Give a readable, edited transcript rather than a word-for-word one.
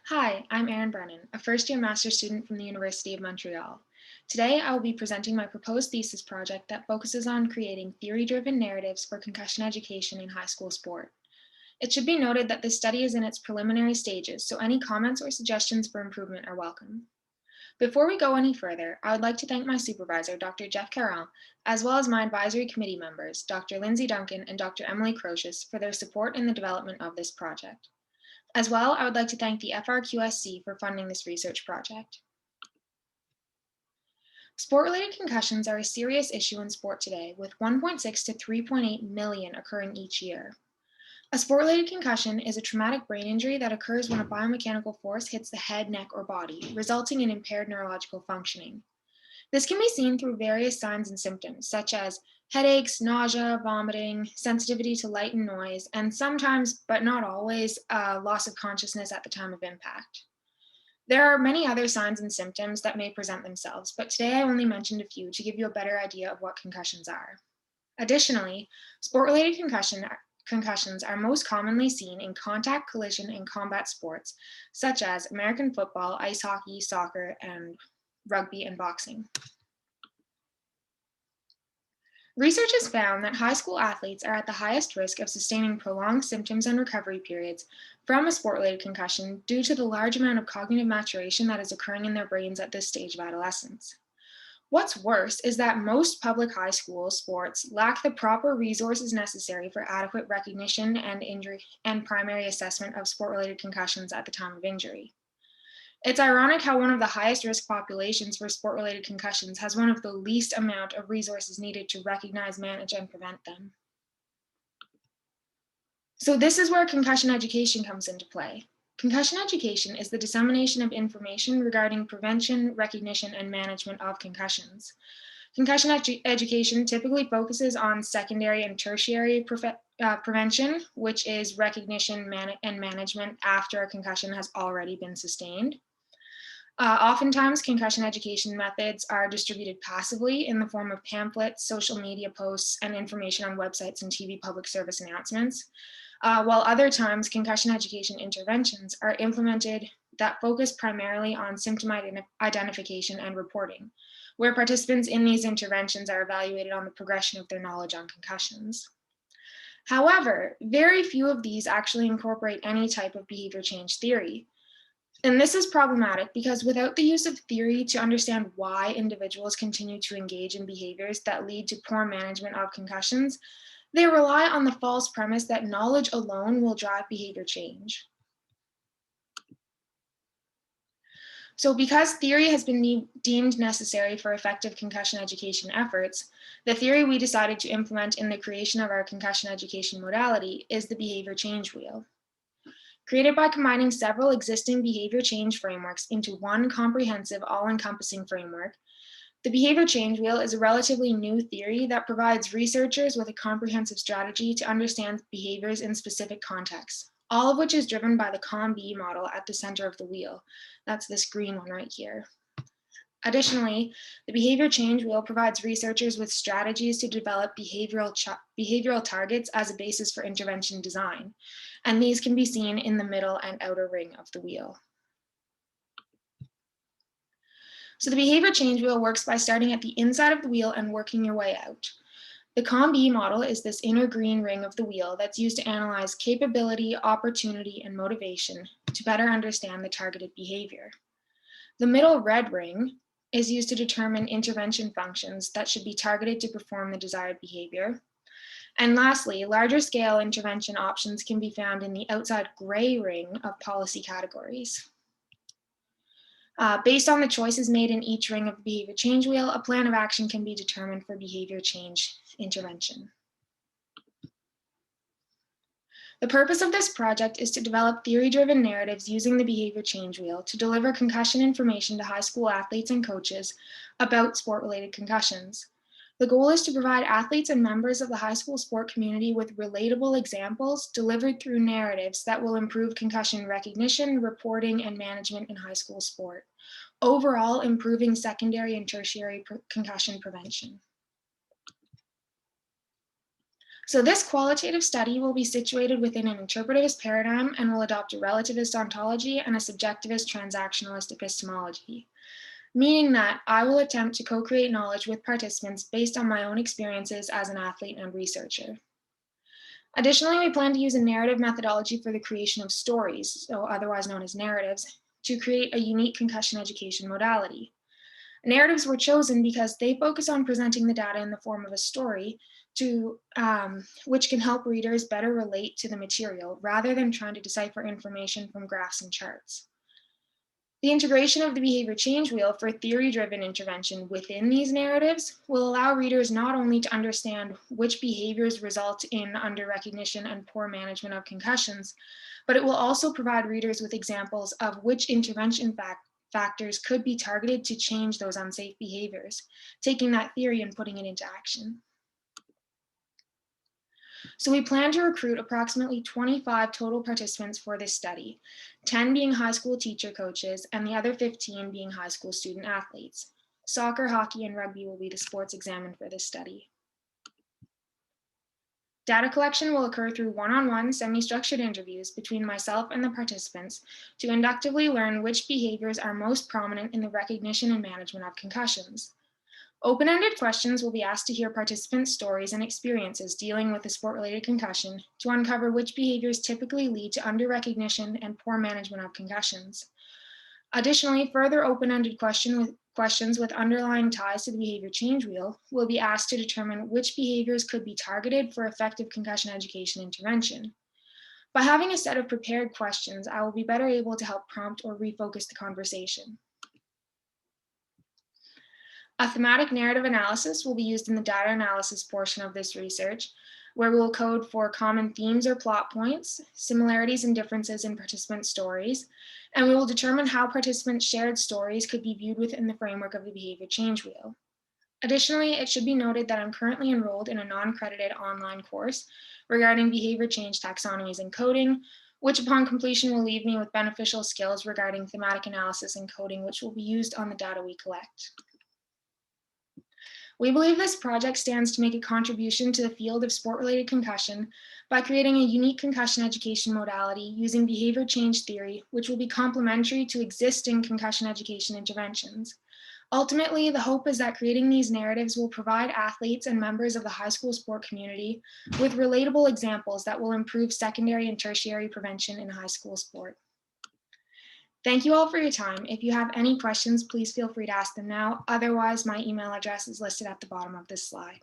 Hi, I'm Erin Brennan, a first-year master's student from the University of Montreal. Today, I will be presenting my proposed thesis project that focuses on creating theory-driven narratives for concussion education in high school sport. It should be noted that this study is in its preliminary stages, so any comments or suggestions for improvement are welcome. Before we go any further, I would like to thank my supervisor, Dr. Jeff Caron, as well as my advisory committee members, Dr. Lindsay Duncan and Dr. Emily Crocius, for their support in the development of this project. As well, I would like to thank the FRQSC for funding this research project. Sport-related concussions are a serious issue in sport today, with 1.6 to 3.8 million occurring each year. A sport-related concussion is a traumatic brain injury that occurs when a biomechanical force hits the head, neck, or body, resulting in impaired neurological functioning. This can be seen through various signs and symptoms, such as headaches, nausea, vomiting, sensitivity to light and noise, and sometimes, but not always, loss of consciousness at the time of impact. There are many other signs and symptoms that may present themselves, but today I only mentioned a few to give you a better idea of what concussions are. Additionally, sport-related concussions are most commonly seen in contact, collision, and combat sports, such as American football, ice hockey, soccer, and rugby and boxing. Research has found that high school athletes are at the highest risk of sustaining prolonged symptoms and recovery periods from a sport-related concussion due to the large amount of cognitive maturation that is occurring in their brains at this stage of adolescence. What's worse is that most public high school sports lack the proper resources necessary for adequate recognition and injury and primary assessment of sport-related concussions at the time of injury. It's ironic how one of the highest risk populations for sport-related concussions has one of the least amount of resources needed to recognize, manage, and prevent them. So this is where concussion education comes into play. Concussion education is the dissemination of information regarding prevention, recognition, and management of concussions. Concussion education typically focuses on secondary and tertiary prevention, which is recognition and management after a concussion has already been sustained. Oftentimes, concussion education methods are distributed passively in the form of pamphlets, social media posts, and information on websites and TV public service announcements, while other times concussion education interventions are implemented that focus primarily on symptom identification and reporting, where participants in these interventions are evaluated on the progression of their knowledge on concussions. However, very few of these actually incorporate any type of behavior change theory. And this is problematic because without the use of theory to understand why individuals continue to engage in behaviors that lead to poor management of concussions, they rely on the false premise that knowledge alone will drive behavior change. So because theory has been deemed necessary for effective concussion education efforts, the theory we decided to implement in the creation of our concussion education modality is the behavior change wheel. Created by combining several existing behavior change frameworks into one comprehensive, all-encompassing framework, the behavior change wheel is a relatively new theory that provides researchers with a comprehensive strategy to understand behaviors in specific contexts, all of which is driven by the COM-B model at the center of the wheel. That's this green one right here. Additionally, the behavior change wheel provides researchers with strategies to develop behavioral targets as a basis for intervention design, and these can be seen in the middle and outer ring of the wheel. So the behavior change wheel works by starting at the inside of the wheel and working your way out. The COM-B model is this inner green ring of the wheel that's used to analyze capability, opportunity, and motivation to better understand the targeted behavior. The middle red ring is used to determine intervention functions that should be targeted to perform the desired behavior. And lastly, larger scale intervention options can be found in the outside gray ring of policy categories. Based on the choices made in each ring of the behavior change wheel, a plan of action can be determined for behavior change intervention. The purpose of this project is to develop theory-driven narratives using the behavior change wheel to deliver concussion information to high school athletes and coaches about sport-related concussions. The goal is to provide athletes and members of the high school sport community with relatable examples delivered through narratives that will improve concussion recognition, reporting, and management in high school sport, overall improving secondary and tertiary concussion prevention. So this qualitative study will be situated within an interpretivist paradigm and will adopt a relativist ontology and a subjectivist transactionalist epistemology, meaning that I will attempt to co-create knowledge with participants based on my own experiences as an athlete and researcher. Additionally, we plan to use a narrative methodology for the creation of stories, so otherwise known as narratives, to create a unique concussion education modality. Narratives were chosen because they focus on presenting the data in the form of a story which can help readers better relate to the material rather than trying to decipher information from graphs and charts. The integration of the behavior change wheel for theory-driven intervention within these narratives will allow readers not only to understand which behaviors result in under-recognition and poor management of concussions, but it will also provide readers with examples of which intervention factors could be targeted to change those unsafe behaviors, taking that theory and putting it into action. So we plan to recruit approximately 25 total participants for this study, 10 being high school teacher coaches and the other 15 being high school student athletes. Soccer, hockey, and rugby will be the sports examined for this study. Data collection will occur through one-on-one semi-structured interviews between myself and the participants to inductively learn which behaviors are most prominent in the recognition and management of concussions. Open-ended questions will be asked to hear participants' stories and experiences dealing with a sport-related concussion to uncover which behaviors typically lead to under-recognition and poor management of concussions. Additionally, further open-ended questions with underlying ties to the behavior change wheel will be asked to determine which behaviors could be targeted for effective concussion education intervention. By having a set of prepared questions, I will be better able to help prompt or refocus the conversation. A thematic narrative analysis will be used in the data analysis portion of this research, where we will code for common themes or plot points, similarities and differences in participant stories, and we will determine how participants' shared stories could be viewed within the framework of the behavior change wheel. Additionally, it should be noted that I'm currently enrolled in a non-credited online course regarding behavior change taxonomies and coding, which upon completion will leave me with beneficial skills regarding thematic analysis and coding, which will be used on the data we collect. We believe this project stands to make a contribution to the field of sport-related concussion by creating a unique concussion education modality using behavior change theory, which will be complementary to existing concussion education interventions. Ultimately, the hope is that creating these narratives will provide athletes and members of the high school sport community with relatable examples that will improve secondary and tertiary prevention in high school sport. Thank you all for your time. If you have any questions, please feel free to ask them now. Otherwise, my email address is listed at the bottom of this slide.